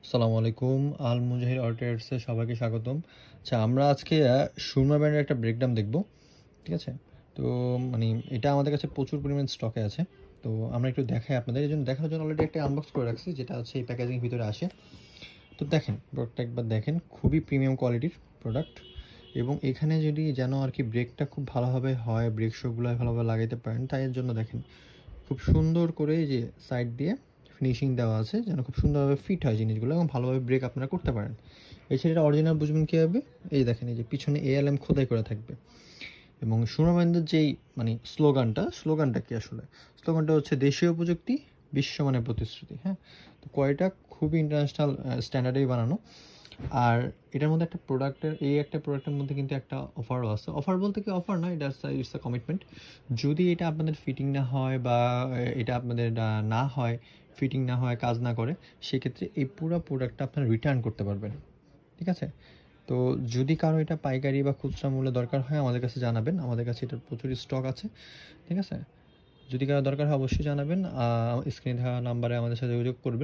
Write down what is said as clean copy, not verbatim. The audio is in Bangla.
আসসালামু আলাইকুম। আল মুজাহির অটোট্রেডসে সবাইকে স্বাগতম। আচ্ছা, আমরা আজকে সুরমা ব্র্যান্ডের একটা ব্রেকডাউন দেখব। ঠিক আছে? তো মানে এটা আমাদের কাছে প্রচুর পরিমাণ স্টকে আছে। তো আমরা একটু দেখাই আপনাদের। এজন্য দেখানোর জন্য অলরেডি একটা আনবক্স করে রাখছি, যেটা হচ্ছে এই প্যাকেজিং ভিতরে আসে। তো দেখেন, প্রোডাক্টটা একবার দেখেন। খুবই প্রিমিয়াম কোয়ালিটির প্রোডাক্ট, এবং এখানে যদি যেন আর কি ব্রেকটা খুব ভালোভাবে হয়, ব্রেক শোগুলো ভালোভাবে লাগাইতে পারেন, তাই এর জন্য দেখেন খুব সুন্দর করে এই যে সাইড দিয়ে ফিনিশিং দেওয়া আছে, যেন খুব সুন্দরভাবে ফিট হয় জিনিসগুলো এবং ভালোভাবে ব্রেক আপনারা করতে পারেন। এছাড়া এটা অরিজিনাল বুঝবেন কীভাবে? এই দেখেন, এই যে পিছনে এএলএম খোদাই করা থাকবে। এবং সুনামেন্দ্রের যেই মানে স্লোগানটা কি আসলে? স্লোগানটা হচ্ছে দেশীয় প্রযুক্তি, বিশ্বমানের প্রতিশ্রুতি। হ্যাঁ, তো কয়টা খুবই ইন্টারন্যাশনাল স্ট্যান্ডার্ডেই বানানো। আর এটার মধ্যে একটা প্রোডাক্টের মধ্যে কিন্তু একটা অফারও আছে। অফার বলতে কি অফার না, এটা ইটস আ কমিটমেন্ট। যদি এটা আপনাদের ফিটিং না হয় বা এটা আপনাদের না হয়, ফিটিং না হয়, কাজ না করে, সেক্ষেত্রে এই পুরো প্রোডাক্টটা আপনারা রিটার্ন করতে পারবেন। ঠিক আছে? তো যদি কারো এটা পাইকারি বা খুচরা মূল্যে দরকার হয়, আমাদের কাছে জানাবেন। আমাদের কাছে এটার প্রচুর স্টক আছে। ঠিক আছে? যদি কারো দরকার হয় অবশ্যই জানাবেন। স্ক্রিনে দেওয়া নাম্বারে আমাদের সাথে যোগাযোগ করবেন।